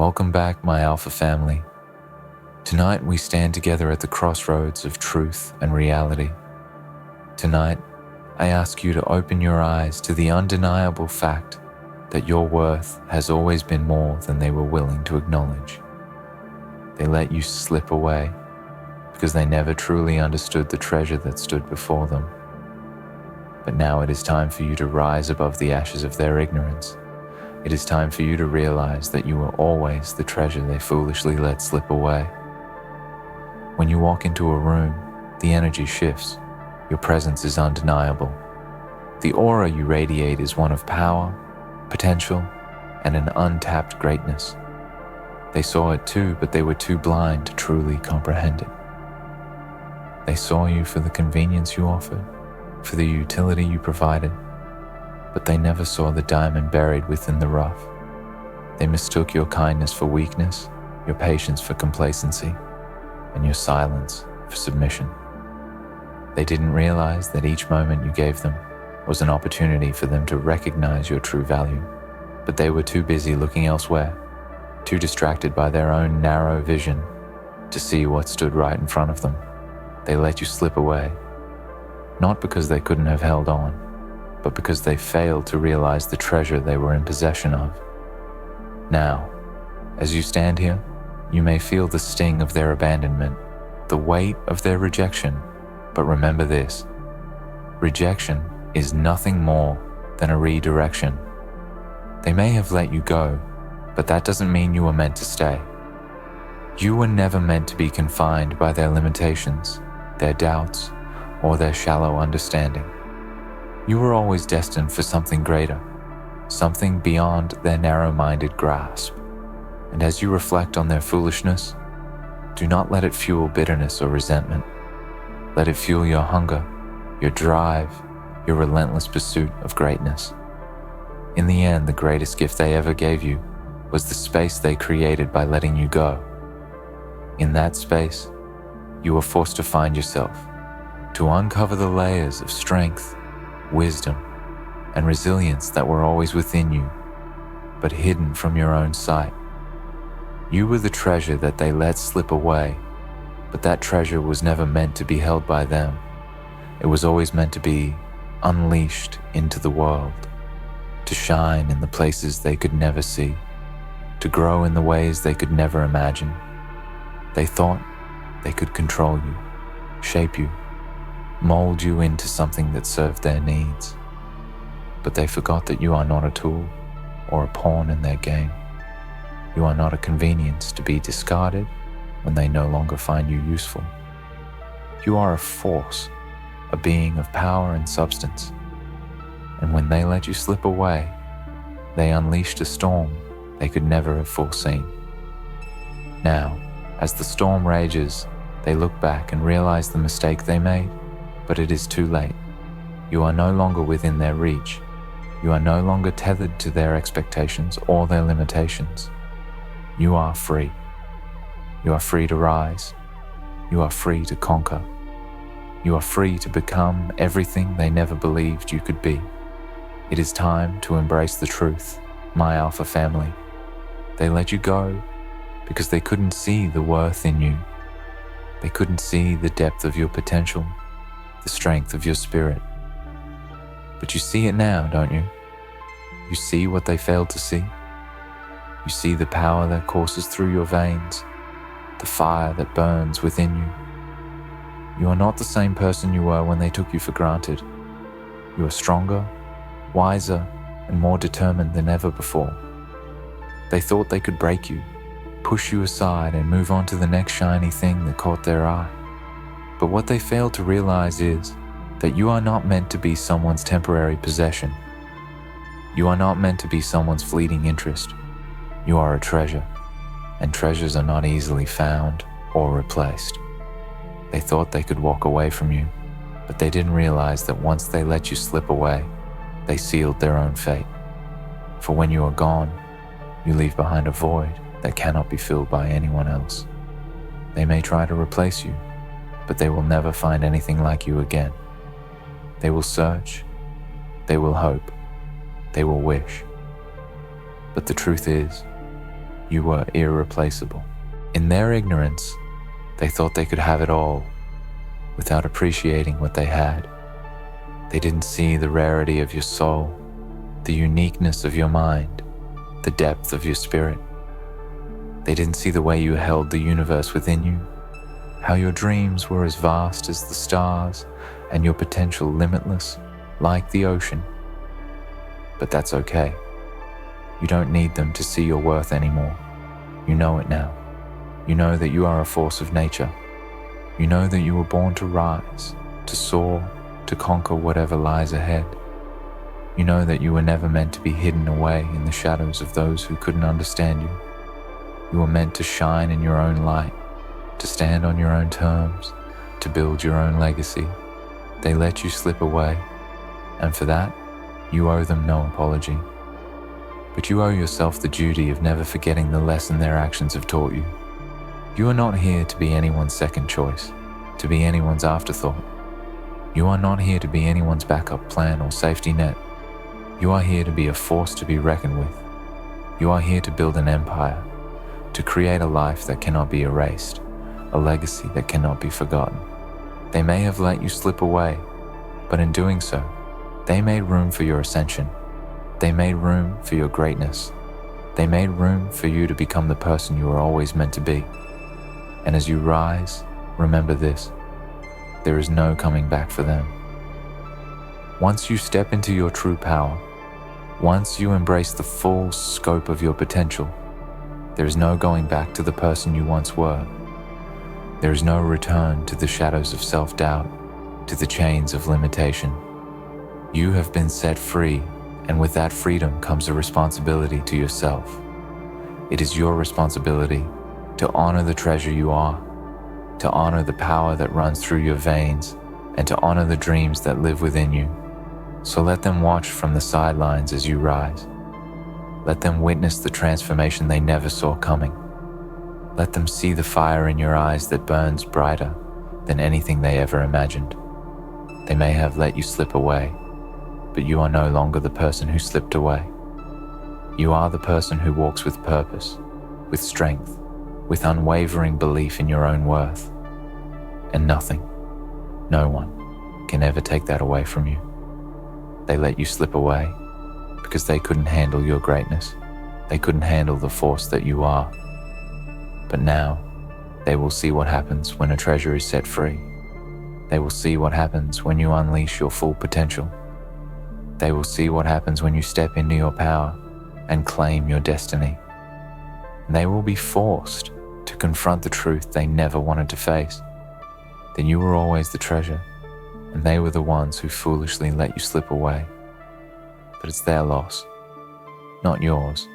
Welcome back, my Alpha family. Tonight we stand together at the crossroads of truth and reality. Tonight, I ask you to open your eyes to the undeniable fact that your worth has always been more than they were willing to acknowledge. They let you slip away because they never truly understood the treasure that stood before them. But now it is time for you to rise above the ashes of their ignorance. It is time for you to realize that you are always the treasure they foolishly let slip away. When you walk into a room, the energy shifts. Your presence is undeniable. The aura you radiate is one of power, potential, and an untapped greatness. They saw it too, but they were too blind to truly comprehend it. They saw you for the convenience you offered, for the utility you provided, but they never saw the diamond buried within the rough. They mistook your kindness for weakness, your patience for complacency, and your silence for submission. They didn't realize that each moment you gave them was an opportunity for them to recognize your true value, but they were too busy looking elsewhere, too distracted by their own narrow vision to see what stood right in front of them. They let you slip away, not because they couldn't have held on, but because they failed to realize the treasure they were in possession of. Now, as you stand here, you may feel the sting of their abandonment, the weight of their rejection, but remember this: rejection is nothing more than a redirection. They may have let you go, but that doesn't mean you were meant to stay. You were never meant to be confined by their limitations, their doubts, or their shallow understanding. You were always destined for something greater, something beyond their narrow-minded grasp. And as you reflect on their foolishness, do not let it fuel bitterness or resentment. Let it fuel your hunger, your drive, your relentless pursuit of greatness. In the end, the greatest gift they ever gave you was the space they created by letting you go. In that space, you were forced to find yourself, to uncover the layers of strength, wisdom, and resilience that were always within you, but hidden from your own sight. You were the treasure that they let slip away, but that treasure was never meant to be held by them. It was always meant to be unleashed into the world, to shine in the places they could never see, to grow in the ways they could never imagine. They thought they could control you, shape you, mold you into something that served their needs. But they forgot that you are not a tool or a pawn in their game. You are not a convenience to be discarded when they no longer find you useful. You are a force, a being of power and substance. And when they let you slip away, they unleashed a storm they could never have foreseen. Now, as the storm rages, they look back and realize the mistake they made, but it is too late. You are no longer within their reach. You are no longer tethered to their expectations or their limitations. You are free. You are free to rise. You are free to conquer. You are free to become everything they never believed you could be. It is time to embrace the truth, my Alpha family. They let you go because they couldn't see the worth in you. They couldn't see the depth of your potential, the strength of your spirit. But you see it now, don't you? You see what they failed to see. You see the power that courses through your veins, the fire that burns within you. You are not the same person you were when they took you for granted. You are stronger, wiser, and more determined than ever before. They thought they could break you, push you aside, and move on to the next shiny thing that caught their eye. But what they failed to realize is that you are not meant to be someone's temporary possession. You are not meant to be someone's fleeting interest. You are a treasure, and treasures are not easily found or replaced. They thought they could walk away from you, but they didn't realize that once they let you slip away, they sealed their own fate. For when you are gone, you leave behind a void that cannot be filled by anyone else. They may try to replace you, but they will never find anything like you again. They will search, they will hope, they will wish. But the truth is, you were irreplaceable. In their ignorance, they thought they could have it all without appreciating what they had. They didn't see the rarity of your soul, the uniqueness of your mind, the depth of your spirit. They didn't see the way you held the universe within you, how your dreams were as vast as the stars and your potential limitless, like the ocean. But that's okay. You don't need them to see your worth anymore. You know it now. You know that you are a force of nature. You know that you were born to rise, to soar, to conquer whatever lies ahead. You know that you were never meant to be hidden away in the shadows of those who couldn't understand you. You were meant to shine in your own light, to stand on your own terms, to build your own legacy. They let you slip away, and for that, you owe them no apology. But you owe yourself the duty of never forgetting the lesson their actions have taught you. You are not here to be anyone's second choice, to be anyone's afterthought. You are not here to be anyone's backup plan or safety net. You are here to be a force to be reckoned with. You are here to build an empire, to create a life that cannot be erased, a legacy that cannot be forgotten. They may have let you slip away, but in doing so, they made room for your ascension. They made room for your greatness. They made room for you to become the person you were always meant to be. And as you rise, remember this: there is no coming back for them. Once you step into your true power, once you embrace the full scope of your potential, there is no going back to the person you once were. There is no return to the shadows of self-doubt, to the chains of limitation. You have been set free, and with that freedom comes a responsibility to yourself. It is your responsibility to honor the treasure you are, to honor the power that runs through your veins, and to honor the dreams that live within you. So let them watch from the sidelines as you rise. Let them witness the transformation they never saw coming. Let them see the fire in your eyes that burns brighter than anything they ever imagined. They may have let you slip away, but you are no longer the person who slipped away. You are the person who walks with purpose, with strength, with unwavering belief in your own worth. And nothing, no one, can ever take that away from you. They let you slip away because they couldn't handle your greatness. They couldn't handle the force that you are. But now, they will see what happens when a treasure is set free. They will see what happens when you unleash your full potential. They will see what happens when you step into your power and claim your destiny. And they will be forced to confront the truth they never wanted to face, that you were always the treasure, and they were the ones who foolishly let you slip away. But it's their loss, not yours.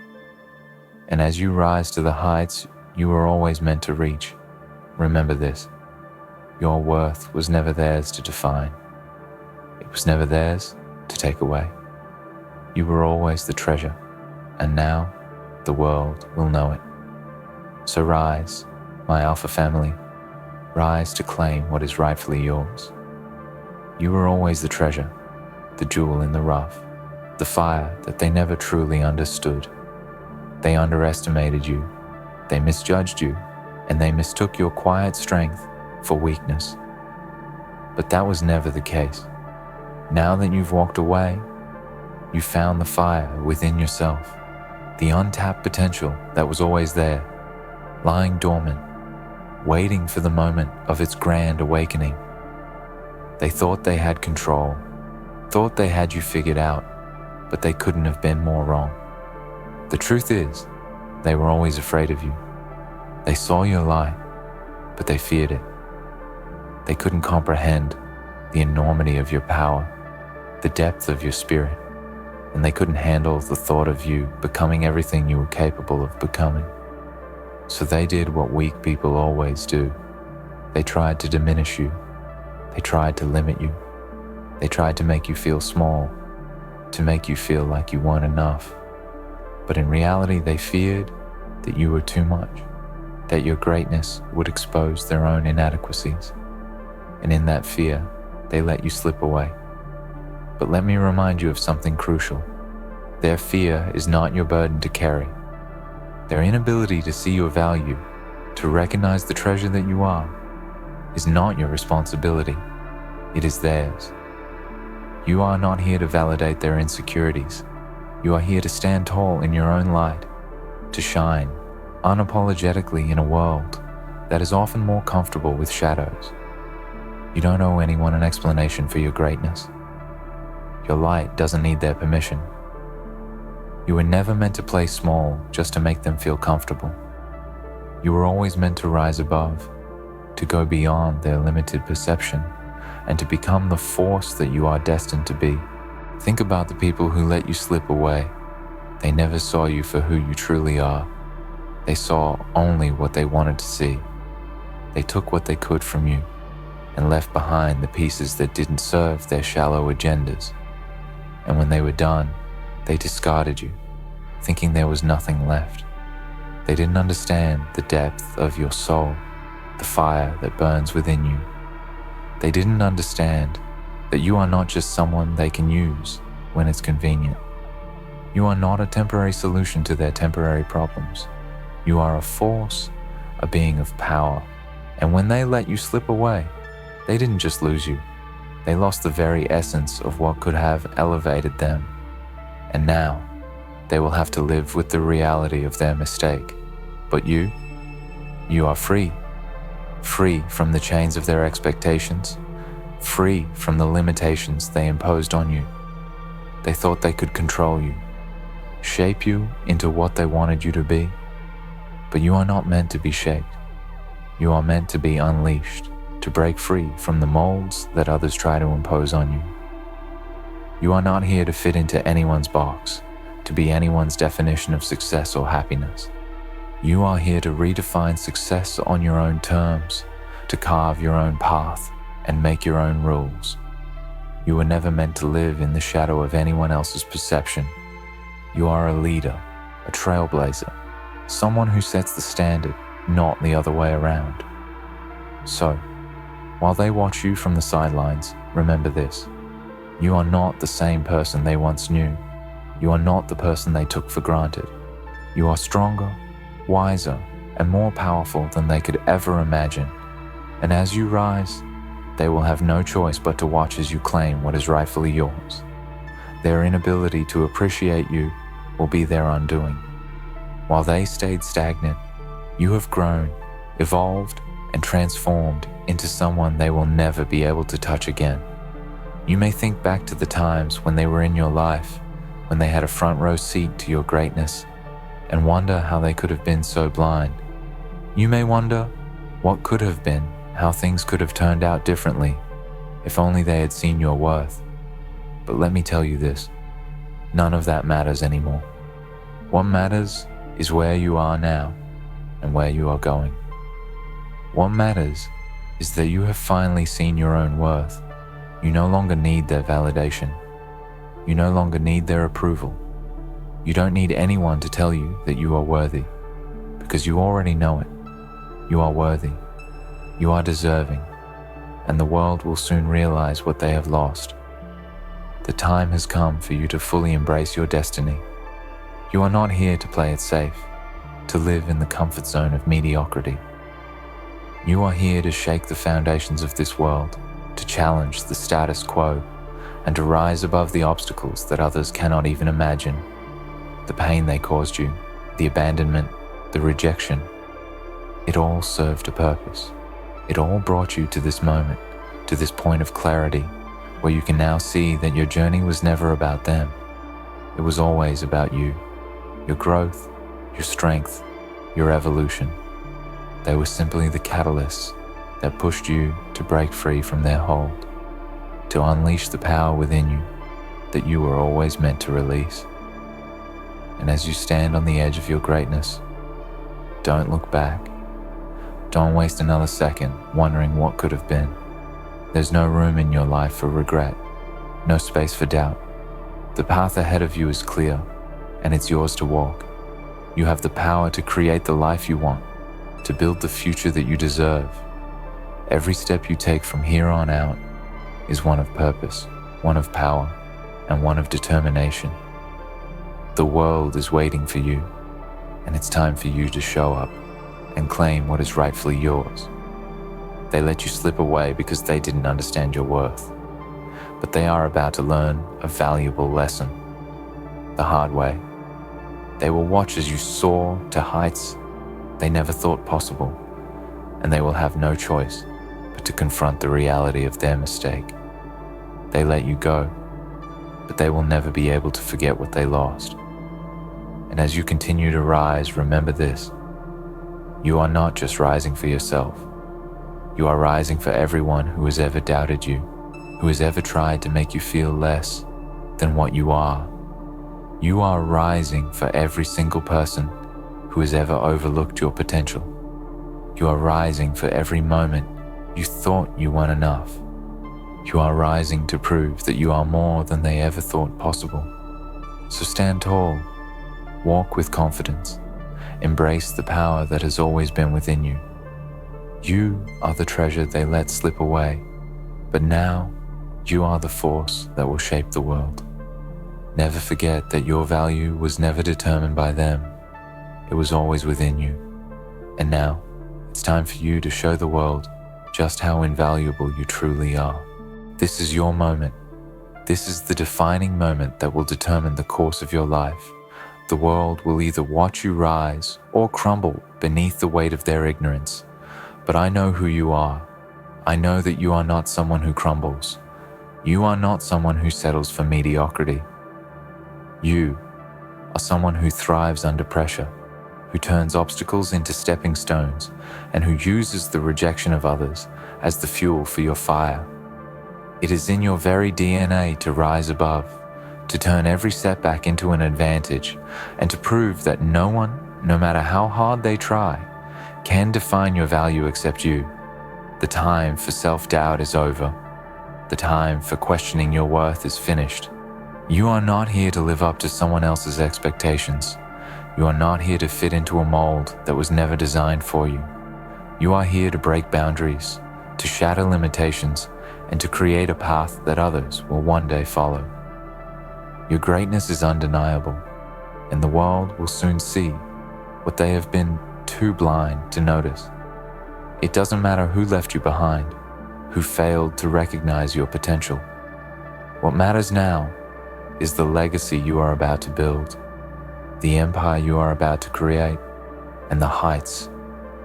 And as you rise to the heights you were always meant to reach, remember this: your worth was never theirs to define. It was never theirs to take away. You were always the treasure, and now the world will know it. So rise, my Alpha family, rise to claim what is rightfully yours. You were always the treasure, the jewel in the rough, the fire that they never truly understood. They underestimated you, they misjudged you, and they mistook your quiet strength for weakness. But that was never the case. Now that you've walked away, you found the fire within yourself, the untapped potential that was always there, lying dormant, waiting for the moment of its grand awakening. They thought they had control, thought they had you figured out, but they couldn't have been more wrong. The truth is, they were always afraid of you. They saw your light, but they feared it. They couldn't comprehend the enormity of your power, the depth of your spirit, and they couldn't handle the thought of you becoming everything you were capable of becoming. So they did what weak people always do. They tried to diminish you. They tried to limit you. They tried to make you feel small, to make you feel like you weren't enough. But in reality, they feared that you were too much, that your greatness would expose their own inadequacies. And in that fear, they let you slip away. But let me remind you of something crucial. Their fear is not your burden to carry. Their inability to see your value, to recognize the treasure that you are, is not your responsibility. It is theirs. You are not here to validate their insecurities. You are here to stand tall in your own light, to shine unapologetically in a world that is often more comfortable with shadows. You don't owe anyone an explanation for your greatness. Your light doesn't need their permission. You were never meant to play small just to make them feel comfortable. You were always meant to rise above, to go beyond their limited perception, and to become the force that you are destined to be. Think about the people who let you slip away. They never saw you for who you truly are. They saw only what they wanted to see. They took what they could from you and left behind the pieces that didn't serve their shallow agendas. And when they were done, they discarded you, thinking there was nothing left. They didn't understand the depth of your soul, the fire that burns within you. They didn't understand that you are not just someone they can use when it's convenient. You are not a temporary solution to their temporary problems. You are a force, a being of power. And when they let you slip away, they didn't just lose you. They lost the very essence of what could have elevated them. And now, they will have to live with the reality of their mistake. But you are free. Free from the chains of their expectations. Free from the limitations they imposed on you. They thought they could control you, shape you into what they wanted you to be. But you are not meant to be shaped. You are meant to be unleashed, to break free from the molds that others try to impose on you. You are not here to fit into anyone's box, to be anyone's definition of success or happiness. You are here to redefine success on your own terms, to carve your own path and make your own rules. You were never meant to live in the shadow of anyone else's perception. You are a leader, a trailblazer, someone who sets the standard, not the other way around. So, while they watch you from the sidelines, remember this. You are not the same person they once knew. You are not the person they took for granted. You are stronger, wiser, and more powerful than they could ever imagine. And as you rise, they will have no choice but to watch as you claim what is rightfully yours. Their inability to appreciate you will be their undoing. While they stayed stagnant, you have grown, evolved, and transformed into someone they will never be able to touch again. You may think back to the times when they were in your life, when they had a front row seat to your greatness, and wonder how they could have been so blind. You may wonder what could have been, how things could have turned out differently, if only they had seen your worth. But let me tell you this, none of that matters anymore. What matters is where you are now and where you are going. What matters is that you have finally seen your own worth. You no longer need their validation. You no longer need their approval. You don't need anyone to tell you that you are worthy, because you already know it. You are worthy. You are deserving, and the world will soon realize what they have lost. The time has come for you to fully embrace your destiny. You are not here to play it safe, to live in the comfort zone of mediocrity. You are here to shake the foundations of this world, to challenge the status quo, and to rise above the obstacles that others cannot even imagine. The pain they caused you, the abandonment, the rejection, it all served a purpose. It all brought you to this moment, to this point of clarity, where you can now see that your journey was never about them. It was always about you, your growth, your strength, your evolution. They were simply the catalysts that pushed you to break free from their hold, to unleash the power within you that you were always meant to release. And as you stand on the edge of your greatness, don't look back. Don't waste another second wondering what could have been. There's no room in your life for regret, no space for doubt. The path ahead of you is clear, and it's yours to walk. You have the power to create the life you want, to build the future that you deserve. Every step you take from here on out is one of purpose, one of power, and one of determination. The world is waiting for you. and it's time for you to show up and claim what is rightfully yours. They let you slip away because they didn't understand your worth, but they are about to learn a valuable lesson the hard way. They will watch as you soar to heights they never thought possible, and they will have no choice but to confront the reality of their mistake. They let you go, but they will never be able to forget what they lost. And as you continue to rise, remember this: you are not just rising for yourself. You are rising for everyone who has ever doubted you, who has ever tried to make you feel less than what you are. You are rising for every single person who has ever overlooked your potential. You are rising for every moment you thought you weren't enough. You are rising to prove that you are more than they ever thought possible. So stand tall, walk with confidence, embrace the power that has always been within you. You are the treasure they let slip away, but now you are the force that will shape the world. Never forget that your value was never determined by them. It was always within you. And now, it's time for you to show the world just how invaluable you truly are. This is your moment. This is the defining moment that will determine the course of your life. The world will either watch you rise or crumble beneath the weight of their ignorance. But I know who you are. I know that you are not someone who crumbles. You are not someone who settles for mediocrity. You are someone who thrives under pressure, who turns obstacles into stepping stones, and who uses the rejection of others as the fuel for your fire. It is in your very DNA to rise above, to turn every setback into an advantage, and to prove that no one, no matter how hard they try, can define your value except you. The time for self-doubt is over. The time for questioning your worth is finished. You are not here to live up to someone else's expectations. You are not here to fit into a mold that was never designed for you. You are here to break boundaries, to shatter limitations, and to create a path that others will one day follow. Your greatness is undeniable, and the world will soon see what they have been too blind to notice. It doesn't matter who left you behind, who failed to recognize your potential. What matters now is the legacy you are about to build, the empire you are about to create, and the heights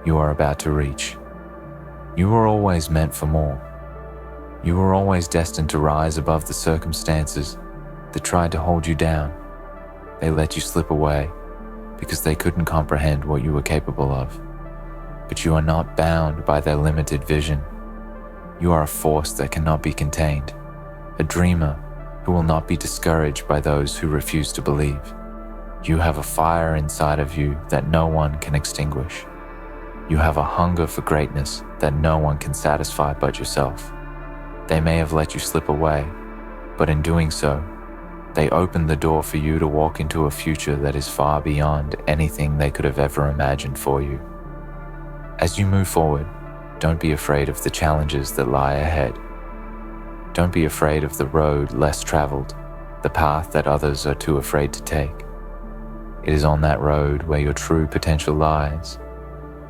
you are about to reach. You were always meant for more. You were always destined to rise above the circumstances that tried to hold you down. They let you slip away because they couldn't comprehend what you were capable of. But you are not bound by their limited vision. You are a force that cannot be contained, a dreamer who will not be discouraged by those who refuse to believe. You have a fire inside of you that no one can extinguish. You have a hunger for greatness that no one can satisfy but yourself. They may have let you slip away, but in doing so, they opened the door for you to walk into a future that is far beyond anything they could have ever imagined for you. As you move forward, don't be afraid of the challenges that lie ahead. Don't be afraid of the road less traveled, the path that others are too afraid to take. It is on that road where your true potential lies.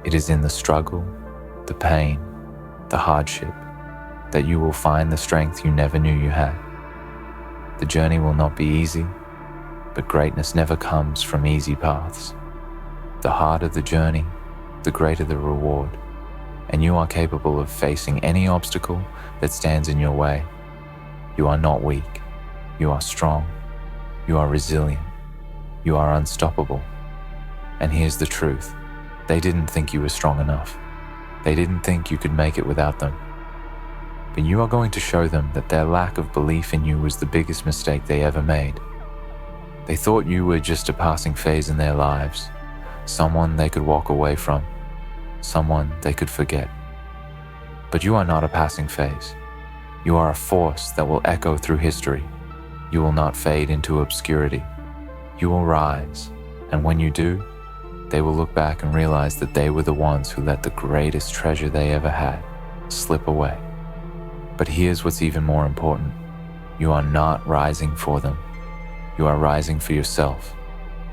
It is in the struggle, the pain, the hardship, that you will find the strength you never knew you had. The journey will not be easy, but greatness never comes from easy paths. The harder the journey, the greater the reward, and you are capable of facing any obstacle that stands in your way. You are not weak. You are strong. You are resilient. You are unstoppable. And here's the truth. They didn't think you were strong enough. They didn't think you could make it without them. But you are going to show them that their lack of belief in you was the biggest mistake they ever made. They thought you were just a passing phase in their lives, someone they could walk away from, someone they could forget. But you are not a passing phase. You are a force that will echo through history. You will not fade into obscurity. You will rise, and when you do, they will look back and realize that they were the ones who let the greatest treasure they ever had slip away. But here's what's even more important. You are not rising for them. You are rising for yourself.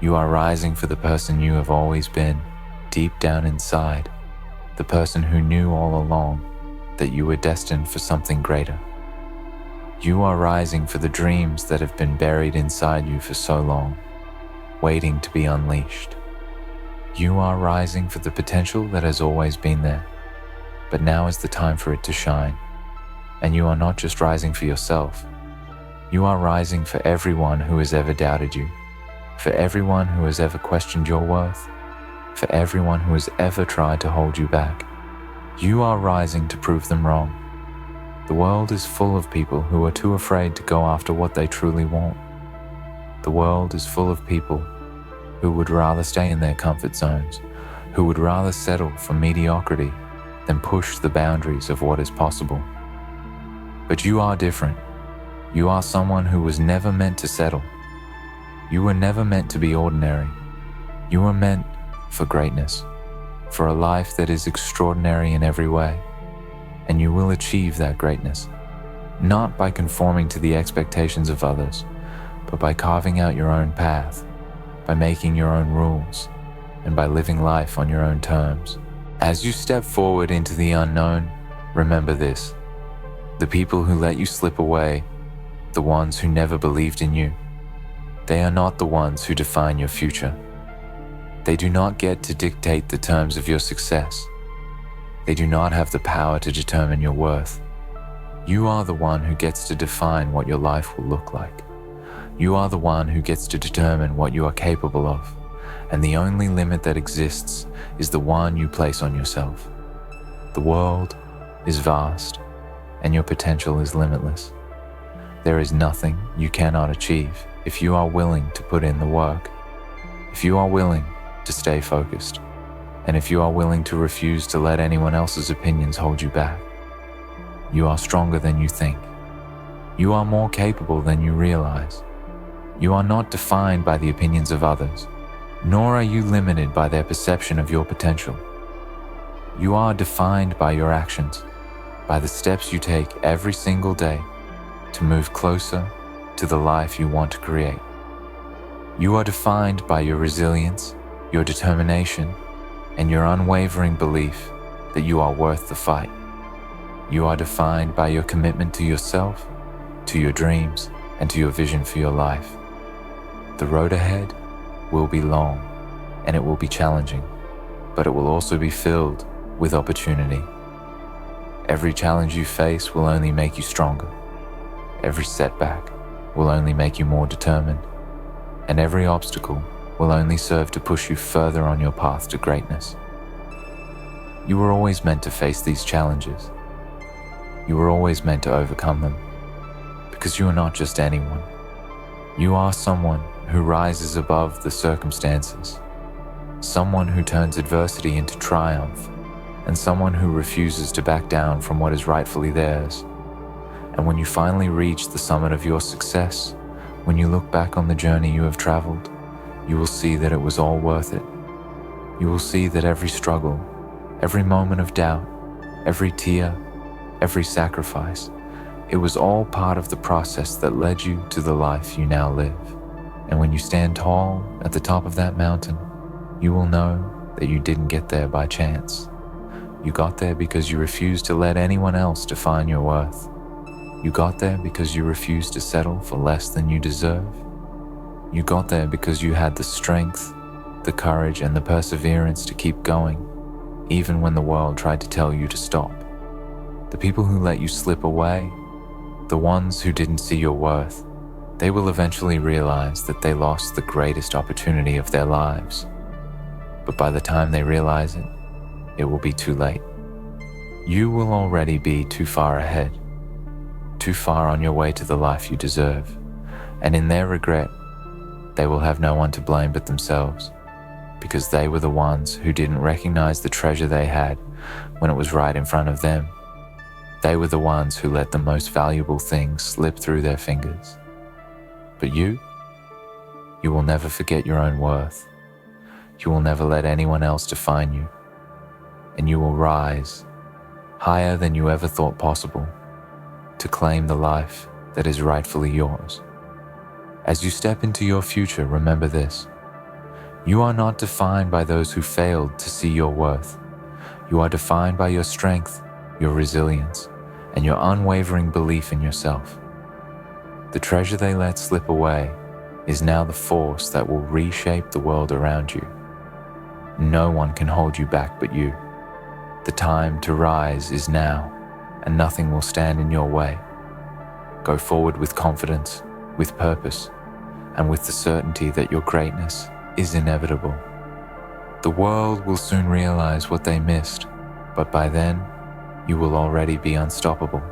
You are rising for the person you have always been, deep down inside, the person who knew all along that you were destined for something greater. You are rising for the dreams that have been buried inside you for so long, waiting to be unleashed. You are rising for the potential that has always been there, but now is the time for it to shine. And you are not just rising for yourself. You are rising for everyone who has ever doubted you, for everyone who has ever questioned your worth, for everyone who has ever tried to hold you back. You are rising to prove them wrong. The world is full of people who are too afraid to go after what they truly want. The world is full of people who would rather stay in their comfort zones, who would rather settle for mediocrity than push the boundaries of what is possible. But you are different. You are someone who was never meant to settle. You were never meant to be ordinary. You were meant for greatness, for a life that is extraordinary in every way. And you will achieve that greatness, not by conforming to the expectations of others, but by carving out your own path, by making your own rules, and by living life on your own terms. As you step forward into the unknown, remember this: the people who let you slip away, the ones who never believed in you, they are not the ones who define your future. They do not get to dictate the terms of your success. They do not have the power to determine your worth. You are the one who gets to define what your life will look like. You are the one who gets to determine what you are capable of, and the only limit that exists is the one you place on yourself. The world is vast, and your potential is limitless. There is nothing you cannot achieve if you are willing to put in the work, if you are willing to stay focused, and if you are willing to refuse to let anyone else's opinions hold you back. You are stronger than you think. You are more capable than you realize. You are not defined by the opinions of others, nor are you limited by their perception of your potential. You are defined by your actions, by the steps you take every single day to move closer to the life you want to create. You are defined by your resilience, your determination, and your unwavering belief that you are worth the fight. You are defined by your commitment to yourself, to your dreams, and to your vision for your life. The road ahead will be long, and it will be challenging, but it will also be filled with opportunity. Every challenge you face will only make you stronger. Every setback will only make you more determined, and every obstacle will only serve to push you further on your path to greatness. You were always meant to face these challenges. You were always meant to overcome them, because you are not just anyone. You are someone who rises above the circumstances, someone who turns adversity into triumph, and someone who refuses to back down from what is rightfully theirs. And when you finally reach the summit of your success, when you look back on the journey you have traveled, you will see that it was all worth it. You will see that every struggle, every moment of doubt, every tear, every sacrifice, it was all part of the process that led you to the life you now live. And when you stand tall at the top of that mountain, you will know that you didn't get there by chance. You got there because you refused to let anyone else define your worth. You got there because you refused to settle for less than you deserve. You got there because you had the strength, the courage, and the perseverance to keep going, even when the world tried to tell you to stop. The people who let you slip away, the ones who didn't see your worth, they will eventually realize that they lost the greatest opportunity of their lives. But by the time they realize it, it will be too late. You will already be too far ahead, too far on your way to the life you deserve, and in their regret, they will have no one to blame but themselves, because they were the ones who didn't recognize the treasure they had when it was right in front of them. They were the ones who let the most valuable things slip through their fingers. But you will never forget your own worth. You will never let anyone else define you. And you will rise higher than you ever thought possible to claim the life that is rightfully yours. As you step into your future, remember this: You are not defined by those who failed to see your worth. You are defined by your strength, your resilience, and your unwavering belief in yourself. The treasure they let slip away is now the force that will reshape the world around you. No one can hold you back but you. The time to rise is now, and nothing will stand in your way. Go forward with confidence, with purpose, and with the certainty that your greatness is inevitable. The world will soon realize what they missed, but by then, you will already be unstoppable.